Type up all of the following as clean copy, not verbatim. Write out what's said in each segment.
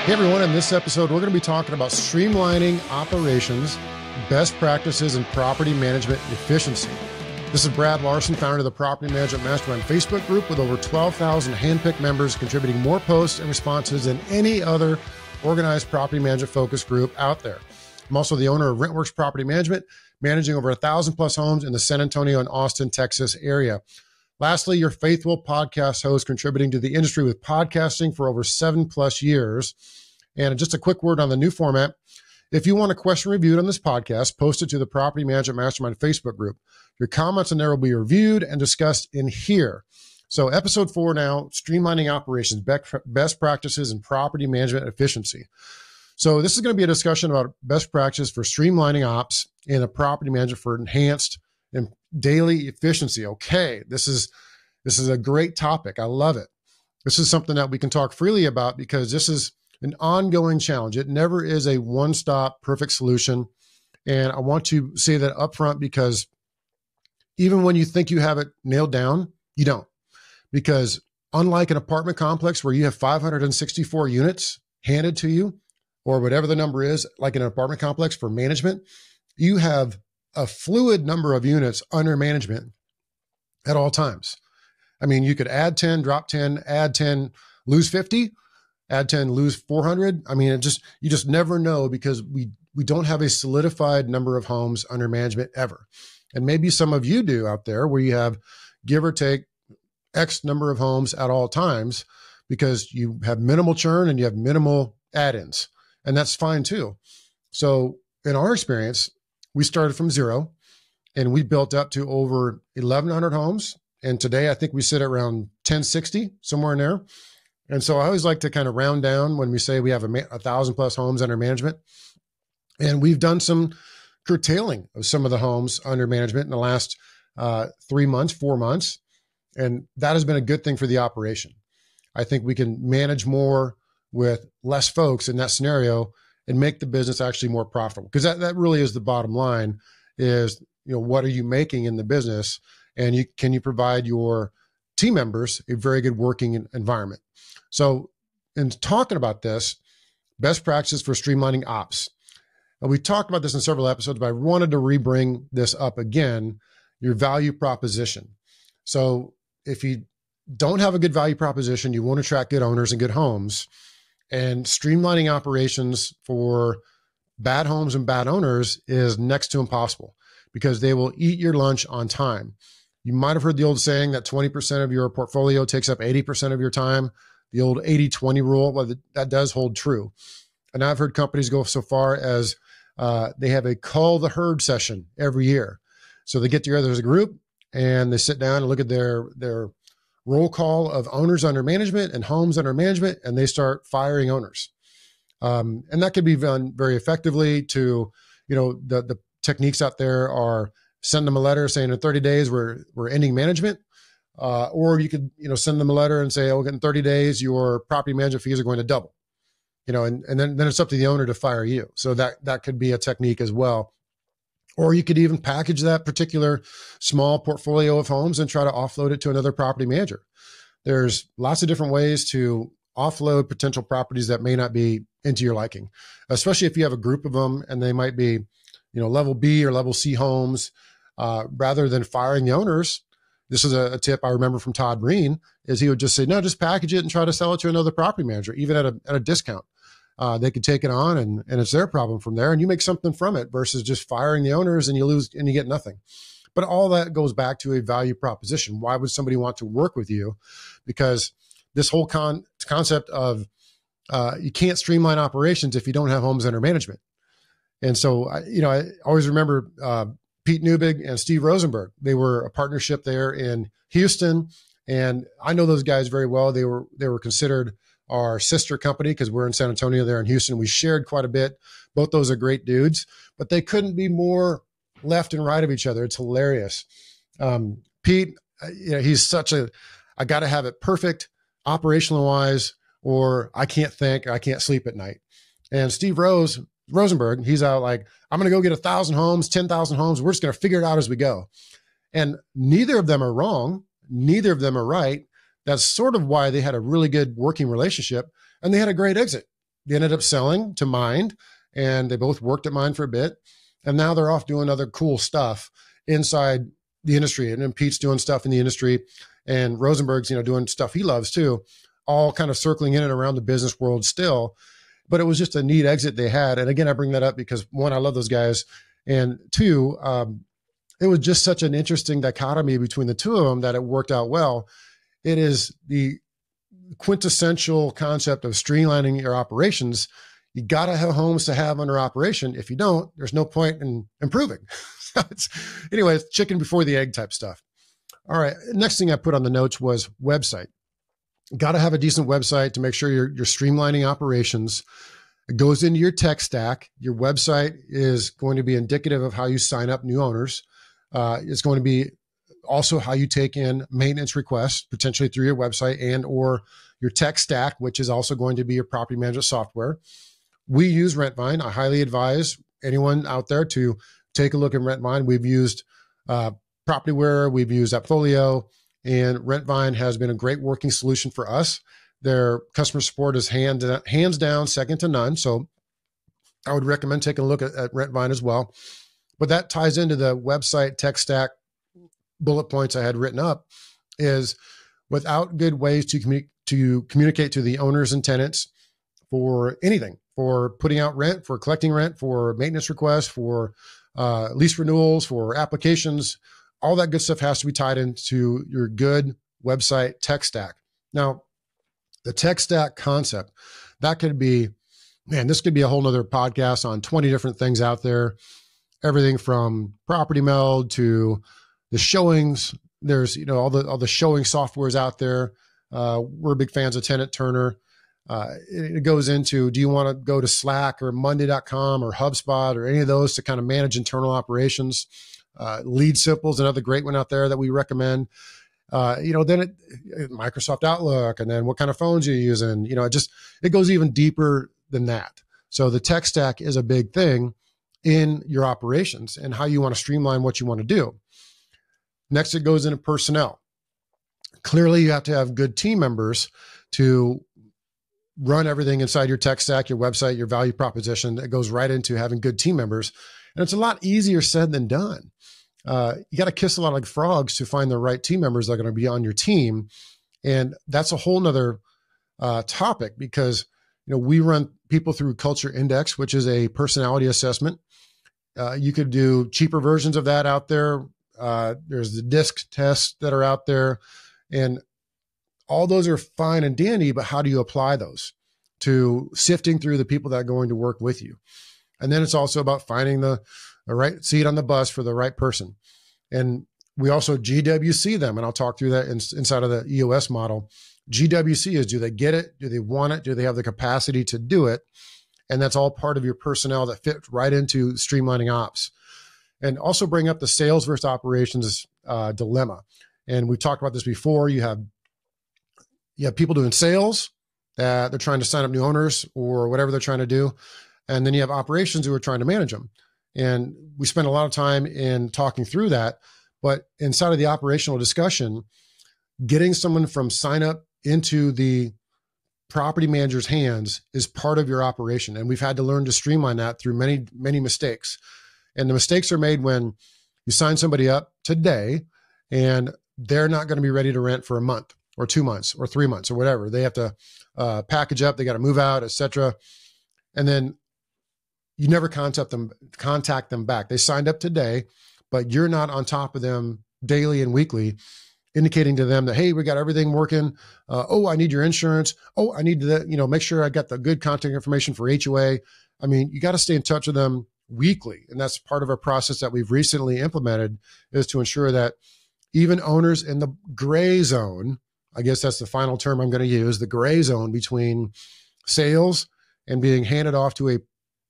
Hey everyone, in this episode, we're going to be talking about streamlining operations, best practices, and property management efficiency. This is Brad Larson, founder of the Property Management Mastermind Facebook group with over 12,000 handpicked members contributing more posts and responses than any other organized property management focus group out there. I'm also the owner of RentWorks Property Management, managing over 1,000 plus homes in the San Antonio and Austin, Texas area. Lastly, your faithful podcast host contributing to the industry with podcasting for over 7+ years. And just a quick word on the new format. If you want a question reviewed on this podcast, post it to the Property Management Mastermind Facebook group. Your comments in there will be reviewed and discussed in here. So episode 4 now, streamlining operations, best practices, and property management efficiency. So this is going to be a discussion about best practices for streamlining ops in a property management for enhanced and daily efficiency. Okay, this is a great topic. I love it. This is something that we can talk freely about because this is an ongoing challenge. It never is a one-stop perfect solution. And I want to say that upfront because even when you think you have it nailed down, you don't. Because unlike an apartment complex where you have 564 units handed to you, or whatever the number is, like in an apartment complex for management, you have a fluid number of units under management at all times. I mean, you could add 10, drop 10, add 10, lose 50, add 10, lose 400. I mean, you just never know because we don't have a solidified number of homes under management ever. And maybe some of you do out there where you have give or take X number of homes at all times because you have minimal churn and you have minimal add-ins. And that's fine too. So in our experience, we started from 0 and we built up to over 1,100 homes. And today I think we sit around 1,060, somewhere in there. And so I always like to kind of round down when we say we have 1,000 plus homes under management. And we've done some curtailing of some of the homes under management in the last 3 months, 4 months. And that has been a good thing for the operation. I think we can manage more with less folks in that scenario and make the business actually more profitable. Because that really is the bottom line is, what are you making in the business? And can you provide your team members a very good working environment? So in talking about this, best practices for streamlining ops. And we talked about this in several episodes, but I wanted to rebring this up again, your value proposition. So if you don't have a good value proposition, you won't attract good owners and good homes. And streamlining operations for bad homes and bad owners is next to impossible because they will eat your lunch on time. You might have heard the old saying that 20% of your portfolio takes up 80% of your time, the old 80-20 rule. Well, that does hold true. And I've heard companies go so far as they have a call the herd session every year. So they get together as a group and they sit down and look at their roll call of owners under management and homes under management, and they start firing owners. And that can be done very effectively to, the techniques out there are send them a letter saying in 30 days, we're ending management. Or you could, send them a letter and say, in 30 days, your property management fees are going to double, and then it's up to the owner to fire you. So that could be a technique as well. Or you could even package that particular small portfolio of homes and try to offload it to another property manager. There's lots of different ways to offload potential properties that may not be into your liking, especially if you have a group of them and they might be, level B or level C homes. Rather than firing the owners, this is a tip I remember from Todd Breen, is he would just say, no, just package it and try to sell it to another property manager, even at a discount. They could take it on and it's their problem from there. And you make something from it versus just firing the owners and you lose and you get nothing. But all that goes back to a value proposition. Why would somebody want to work with you? Because this whole concept of you can't streamline operations if you don't have homes under management. And so, I always remember Pete Newbig and Steve Rosenberg. They were a partnership there in Houston. And I know those guys very well. They were considered our sister company because we're in San Antonio, there in Houston. We shared quite a bit. Both those are great dudes, but they couldn't be more left and right of each other. It's hilarious. Pete, he's I got to have it perfect operational wise, or I can't think, I can't sleep at night. And Steve Rosenberg, he's out like, I'm going to go get 1,000 homes, 10,000 homes. We're just going to figure it out as we go. And neither of them are wrong. Neither of them are right. That's sort of why they had a really good working relationship and they had a great exit. they ended up selling to Mind, and they both worked at Mind for a bit. And now they're off doing other cool stuff inside the industry. And then Pete's doing stuff in the industry, and Rosenberg's, doing stuff he loves too, all kind of circling in and around the business world still. But it was just a neat exit they had. And again, I bring that up because one, I love those guys. And two, it was just such an interesting dichotomy between the two of them that it worked out well. It is the quintessential concept of streamlining your operations. You got to have homes to have under operation. If you don't, there's no point in improving. Anyway, it's chicken before the egg type stuff. All right. Next thing I put on the notes was website. Got to have a decent website to make sure you're streamlining operations. It goes into your tech stack. Your website is going to be indicative of how you sign up new owners. It's going to be also how you take in maintenance requests, potentially through your website and or your tech stack, which is also going to be your property management software. We use Rentvine. I highly advise anyone out there to take a look at Rentvine. We've used Propertyware, we've used Appfolio, and Rentvine has been a great working solution for us. Their customer support is hands down second to none. So I would recommend taking a look at Rentvine as well. But that ties into the website tech stack bullet points I had written up, is without good ways to communicate to the owners and tenants for anything, for putting out rent, for collecting rent, for maintenance requests, for lease renewals, for applications, all that good stuff has to be tied into your good website tech stack. Now, the tech stack concept, that could be, this could be a whole nother podcast on 20 different things out there. Everything from Property Meld to the showings. There's, all the showing softwares out there. We're big fans of Tenant Turner. It goes into, do you want to go to Slack or Monday.com or HubSpot or any of those to kind of manage internal operations? Lead Simple's another great one out there that we recommend. Then Microsoft Outlook, and then what kind of phones you're using. It goes even deeper than that. So the tech stack is a big thing in your operations and how you want to streamline what you want to do. Next, it goes into personnel. Clearly, you have to have good team members to run everything inside your tech stack, your website, your value proposition. That goes right into having good team members. And it's a lot easier said than done. You got to kiss a lot of frogs to find the right team members that are going to be on your team. And that's a whole nother topic, because, we run people through Culture Index, which is a personality assessment. You could do cheaper versions of that out there. There's the DISC tests that are out there, and all those are fine and dandy, but how do you apply those to sifting through the people that are going to work with you? And then it's also about finding the right seat on the bus for the right person. And we also GWC them, and I'll talk through that inside of the EOS model. GWC is, do they get it? Do they want it? Do they have the capacity to do it? And that's all part of your personnel that fit right into streamlining ops. And also bring up the sales versus operations dilemma. And we've talked about this before. You have people doing sales that they're trying to sign up new owners or whatever they're trying to do. And then you have operations who are trying to manage them. And we spend a lot of time in talking through that. But inside of the operational discussion, getting someone from sign up into the property manager's hands is part of your operation. And we've had to learn to streamline that through many, many mistakes. And the mistakes are made when you sign somebody up today and they're not going to be ready to rent for a month or 2 months or 3 months or whatever. They have to package up, they got to move out, etc. And then you never contact them back. They signed up today, but you're not on top of them daily and weekly, indicating to them that, hey, we got everything working. I need your insurance. I need to, make sure I got the good contact information for HOA. I mean, you got to stay in touch with them weekly. And that's part of our process that we've recently implemented, is to ensure that even owners in the gray zone, I guess that's the final term I'm going to use, the gray zone between sales and being handed off to a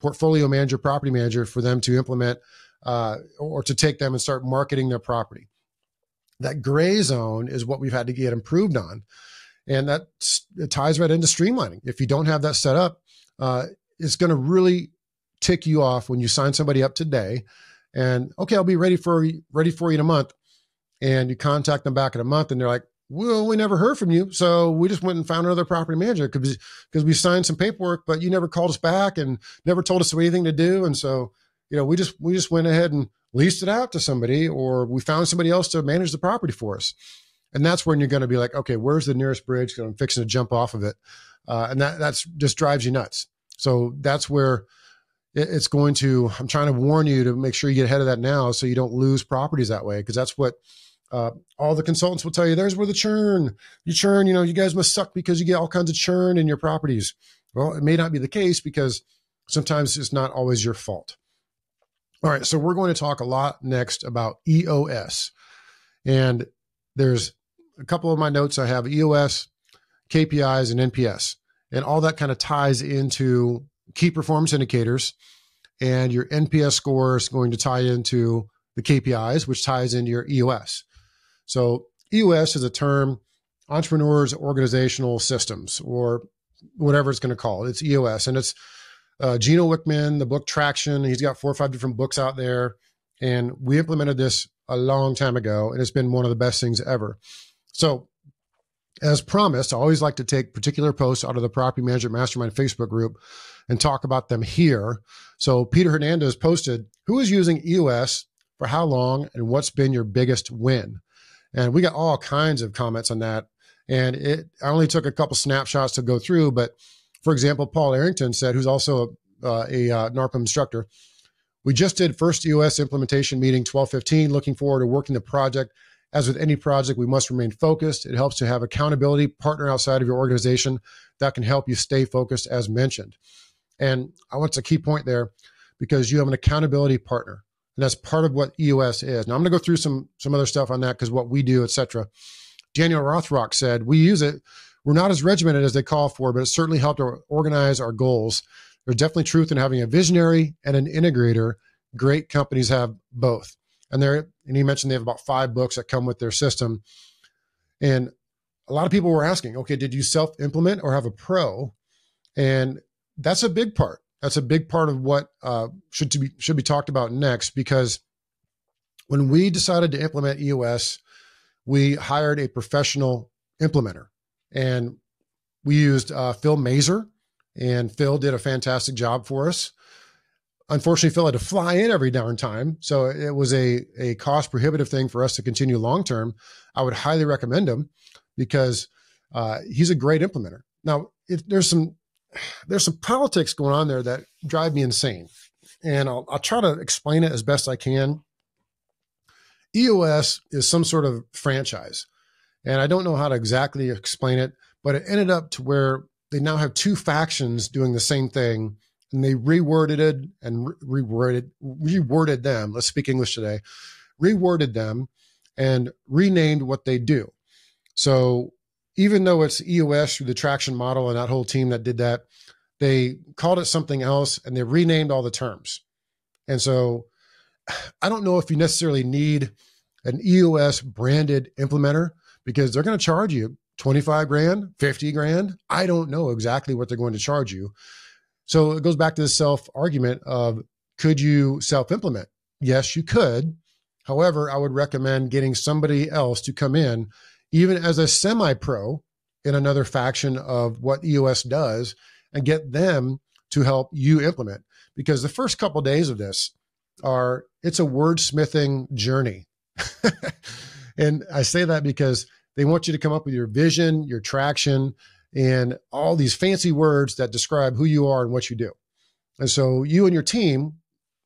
portfolio manager, property manager, for them to implement or to take them and start marketing their property. That gray zone is what we've had to get improved on. And it ties right into streamlining. If you don't have that set up, it's going to really tick you off when you sign somebody up today and, okay, I'll be ready for you in a month. And you contact them back in a month and they're like, well, we never heard from you. So we just went and found another property manager because we signed some paperwork, but you never called us back and never told us anything to do. And so, we just went ahead and leased it out to somebody, or we found somebody else to manage the property for us. And that's when you're going to be like, okay, where's the nearest bridge? I'm fixing to jump off of it. And that's just drives you nuts. So that's where it's going to, I'm trying to warn you to make sure you get ahead of that now so you don't lose properties that way. Because that's what all the consultants will tell you. There's where the churn, you guys must suck because you get all kinds of churn in your properties. Well, it may not be the case because sometimes it's not always your fault. All right. So we're going to talk a lot next about EOS. And there's a couple of my notes. I have EOS, KPIs, and NPS. And all that kind of ties into key performance indicators. And your NPS score is going to tie into the KPIs, which ties into your EOS. So EOS is a term, entrepreneurs' organizational systems, or whatever it's going to call it. It's EOS. And it's Gino Wickman, the book Traction. He's got 4 or 5 different books out there. And we implemented this a long time ago, and it's been one of the best things ever. So as promised, I always like to take particular posts out of the Property Management Mastermind Facebook group and talk about them here. So Peter Hernandez posted, who is using EOS for how long and what's been your biggest win? And we got all kinds of comments on that. And I only took a couple snapshots to go through, but for example, Paul Arrington said, who's also a NARPM instructor, we just did first EOS implementation meeting 12/15, looking forward to working the project. As with any project, we must remain focused. It helps to have accountability partner outside of your organization that can help you stay focused as mentioned. And I want a key point there because you have an accountability partner. And that's part of what EOS is. Now I'm going to go through some other stuff on that because what we do, etc. Daniel Rothrock said, we use it. We're not as regimented as they call for, but it certainly helped organize our goals. There's definitely truth in having a visionary and an integrator. Great companies have both. And he mentioned they have about 5 books that come with their system. And a lot of people were asking, okay, did you self-implement or have a pro? And that's a big part. That's a big part of what should be talked about next, because when we decided to implement EOS, we hired a professional implementer. And we used Phil Mazer, and Phil did a fantastic job for us. Unfortunately, Phil had to fly in every darn time. So it was a cost prohibitive thing for us to continue long-term. I would highly recommend him because he's a great implementer. Now, there's some politics going on there that drive me insane. And I'll try to explain it as best I can. EOS is some sort of franchise. And I don't know how to exactly explain it, but it ended up to where they now have 2 factions doing the same thing. And they reworded it and reworded them. Let's speak English today. Reworded them and renamed what they do. So even though it's EOS through the traction model and that whole team that did that, they called it something else and they renamed all the terms. And so I don't know if you necessarily need an EOS branded implementer because they're going to charge you 25 grand, 50 grand. I don't know exactly what they're going to charge you. So it goes back to the self-argument of, could you self-implement? Yes, you could. However, I would recommend getting somebody else to come in, even as a semi-pro in another faction of what EOS does, and get them to help you implement. Because the first couple of days of this it's a wordsmithing journey. And I say that because they want you to come up with your vision, your traction, and all these fancy words that describe who you are and what you do. And so you and your team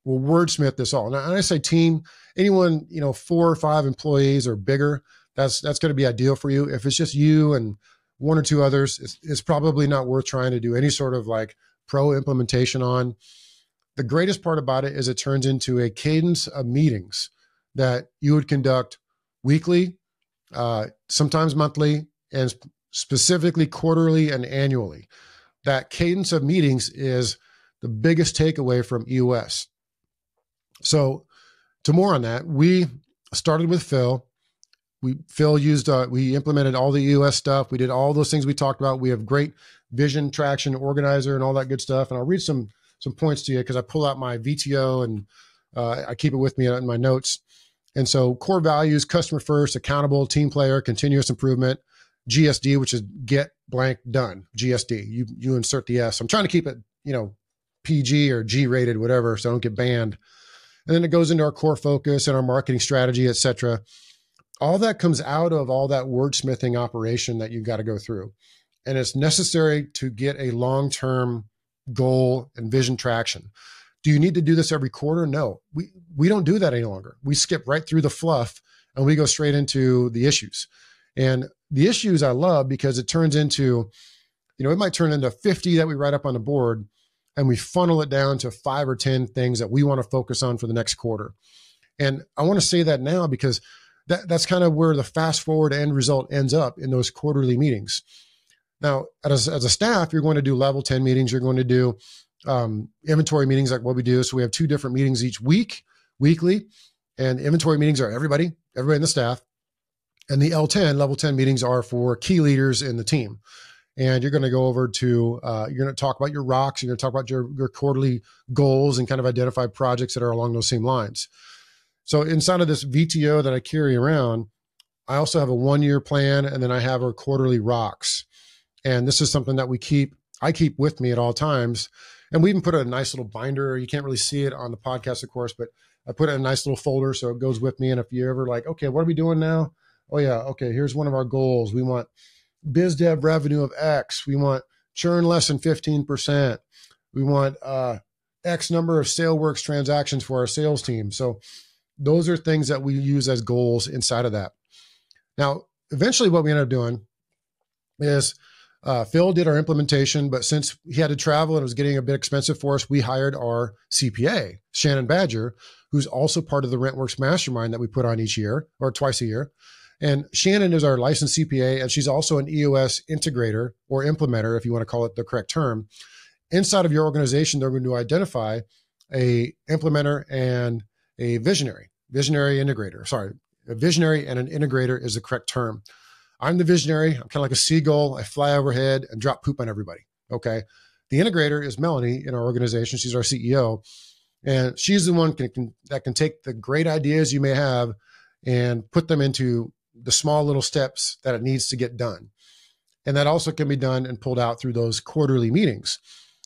will wordsmith this all. Now, and I say team, anyone, 4 or 5 employees or bigger, that's going to be ideal for you. If it's just you and 1 or 2 others, it's probably not worth trying to do any sort of like pro implementation on. The greatest part about it is it turns into a cadence of meetings that you would conduct weekly, sometimes monthly, and specifically quarterly and annually. That cadence of meetings is the biggest takeaway from EOS. So to more on that, we started with Phil. Phil used, we implemented all the EOS stuff. We did all those things we talked about. We have great vision, traction, organizer, and all that good stuff. And I'll read some points to you because I pull out my VTO and I keep it with me in my notes. And so core values, customer first, accountable, team player, continuous improvement, GSD, which is get blank done, GSD. You insert the S. I'm trying to keep it, PG or G rated, whatever, so I don't get banned. And then it goes into our core focus and our marketing strategy, et cetera. All that comes out of all that wordsmithing operation that you've got to go through. And it's necessary to get a long-term goal and vision traction. Do you need to do this every quarter? No, we don't do that any longer. We skip right through the fluff and we go straight into the issues. And the issues I love because it turns into, it might turn into 50 that we write up on the board and we funnel it down to 5 or 10 things that we want to focus on for the next quarter. And I want to say that now because that's kind of where the fast forward end result ends up in those quarterly meetings. Now, as a staff, you're going to do level 10 meetings. You're going to do inventory meetings like what we do. So we have 2 different meetings each weekly. And inventory meetings are everybody in the staff. And the level 10 meetings are for key leaders in the team. And you're going to go over to, you're going to talk about your rocks. You're going to talk about your quarterly goals and kind of identify projects that are along those same lines. So inside of this VTO that I carry around, I also have a 1-year plan, and then I have our quarterly rocks. And this is something that I keep with me at all times. And we even put a nice little binder. You can't really see it on the podcast, of course, but I put it in a nice little folder so it goes with me. And if you're ever like, okay, what are we doing now? Oh yeah, okay, here's one of our goals. We want biz dev revenue of X. We want churn less than 15%. We want X number of SaleWorks transactions for our sales team. So those are things that we use as goals inside of that. Now, eventually what we ended up doing is Phil did our implementation, but since he had to travel and it was getting a bit expensive for us, we hired our CPA, Shannon Badger, who's also part of the Rentworks Mastermind that we put on each year or twice a year. And Shannon is our licensed CPA, and she's also an EOS integrator or implementer, if you want to call it the correct term. Inside of your organization, they're going to identify a implementer and a visionary integrator. Sorry, a visionary and an integrator is the correct term. I'm the visionary. I'm kind of like a seagull. I fly overhead and drop poop on everybody. Okay. The integrator is Melanie in our organization. She's our CEO. And she's the one that can take the great ideas you may have and put them into the small little steps that it needs to get done. And that also can be done and pulled out through those quarterly meetings.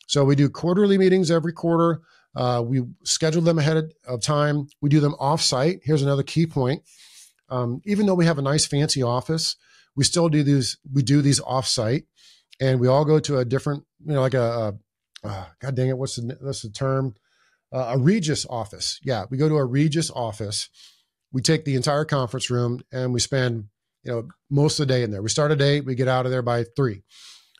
So we do quarterly meetings every quarter. We schedule them ahead of time. We do them off-site. Here's another key point. Even though we have a nice fancy office, we still do these. We do these off-site, and we all go to a different, like God dang it, what's the term? A Regis office. Yeah, we go to a Regis office. We take the entire conference room and we spend, most of the day in there. We start at 8, we get out of there by 3,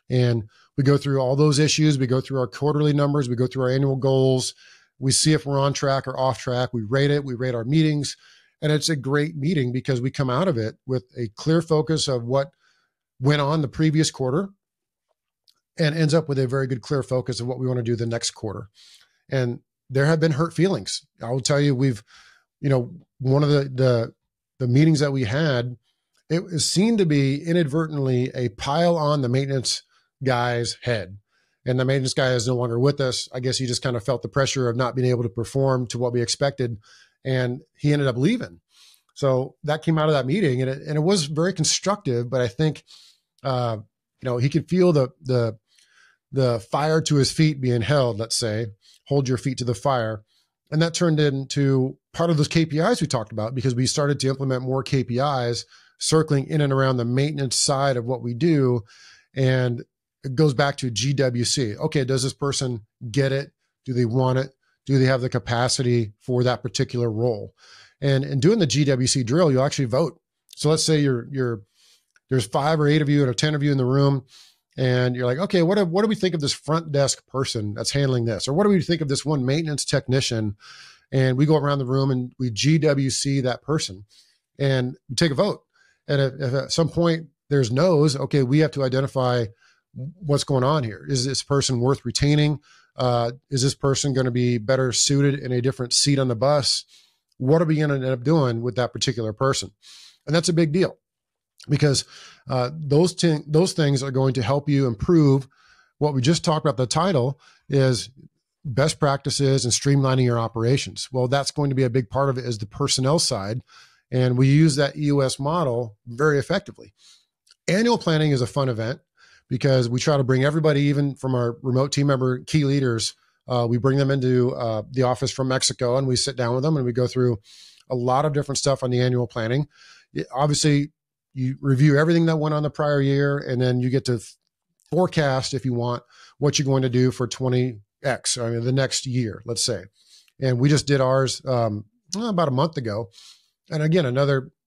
and we go through all those issues. We go through our quarterly numbers. We go through our annual goals. We see if we're on track or off track. We rate it. We rate our meetings. And it's a great meeting because we come out of it with a clear focus of what went on the previous quarter and ends up with a very good, clear focus of what we want to do the next quarter. And there have been hurt feelings. I will tell you, one of the meetings that we had, it was seen to be inadvertently a pile on the maintenance guy's head. And the maintenance guy is no longer with us. I guess he just kind of felt the pressure of not being able to perform to what we expected. And he ended up leaving. So that came out of that meeting, and it was very constructive, but I think, he could feel the fire to his feet being held, let's say, hold your feet to the fire. And that turned into part of those KPIs we talked about, because we started to implement more KPIs circling in and around the maintenance side of what we do. And it goes back to GWC. Okay, does this person get it? Do they want it? Do they have the capacity for that particular role? And in doing the GWC drill, you'll actually vote. So let's say there's 5 or 8 of you or 10 of you in the room, and you're like, okay, what do we think of this front desk person that's handling this? Or what do we think of this one maintenance technician? And we go around the room and we GWC that person and we take a vote. And if at some point there's no's, okay, we have to identify what's going on here. Is this person worth retaining? Is this person going to be better suited in a different seat on the bus? What are we going to end up doing with that particular person? And that's a big deal, because those things are going to help you improve what we just talked about. The title is best practices and streamlining your operations. Well, that's going to be a big part of it is the personnel side. And we use that EOS model very effectively. Annual planning is a fun event because we try to bring everybody, even from our remote team member key leaders, we bring them into the office from Mexico and we sit down with them and we go through a lot of different stuff on the annual planning. Obviously, you review everything that went on the prior year, and then you get to forecast, if you want, what you're going to do for 20X, I mean, the next year, let's say. And we just did ours about a month ago. And again,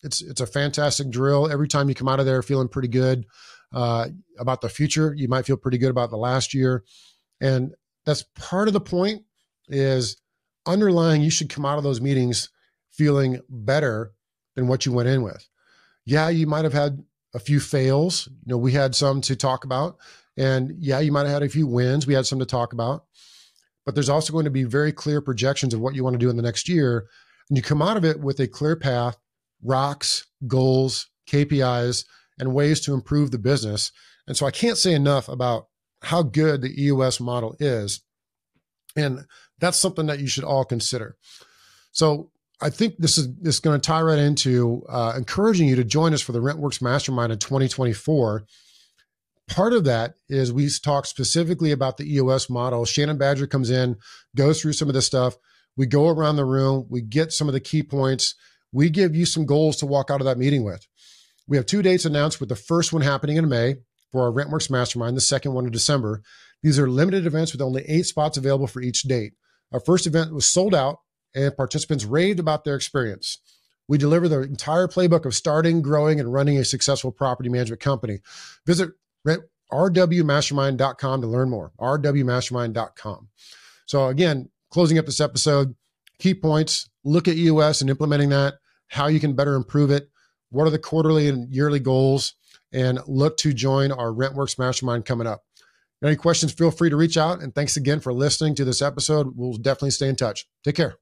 it's a fantastic drill. Every time you come out of there feeling pretty good about the future, you might feel pretty good about the last year. And that's part of the point is underlying, you should come out of those meetings feeling better than what you went in with. Yeah, you might have had a few fails. We had some to talk about. And yeah, you might have had a few wins. We had some to talk about. But there's also going to be very clear projections of what you want to do in the next year. And you come out of it with a clear path, rocks, goals, KPIs, and ways to improve the business. And so I can't say enough about how good the EOS model is. And that's something that you should all consider. So I think this is going to tie right into encouraging you to join us for the RentWorks Mastermind in 2024. Part of that is we talk specifically about the EOS model. Shannon Badger comes in, goes through some of this stuff. We go around the room. We get some of the key points. We give you some goals to walk out of that meeting with. We have 2 dates announced, with the first one happening in May for our RentWorks Mastermind, the second one in December. These are limited events with only 8 spots available for each date. Our first event was sold out, and participants raved about their experience. We deliver the entire playbook of starting, growing, and running a successful property management company. Visit rwmastermind.com to learn more, rwmastermind.com. So again, closing up this episode, key points, look at EOS and implementing that, how you can better improve it, what are the quarterly and yearly goals, and look to join our RentWorks Mastermind coming up. Any questions, feel free to reach out. And thanks again for listening to this episode. We'll definitely stay in touch. Take care.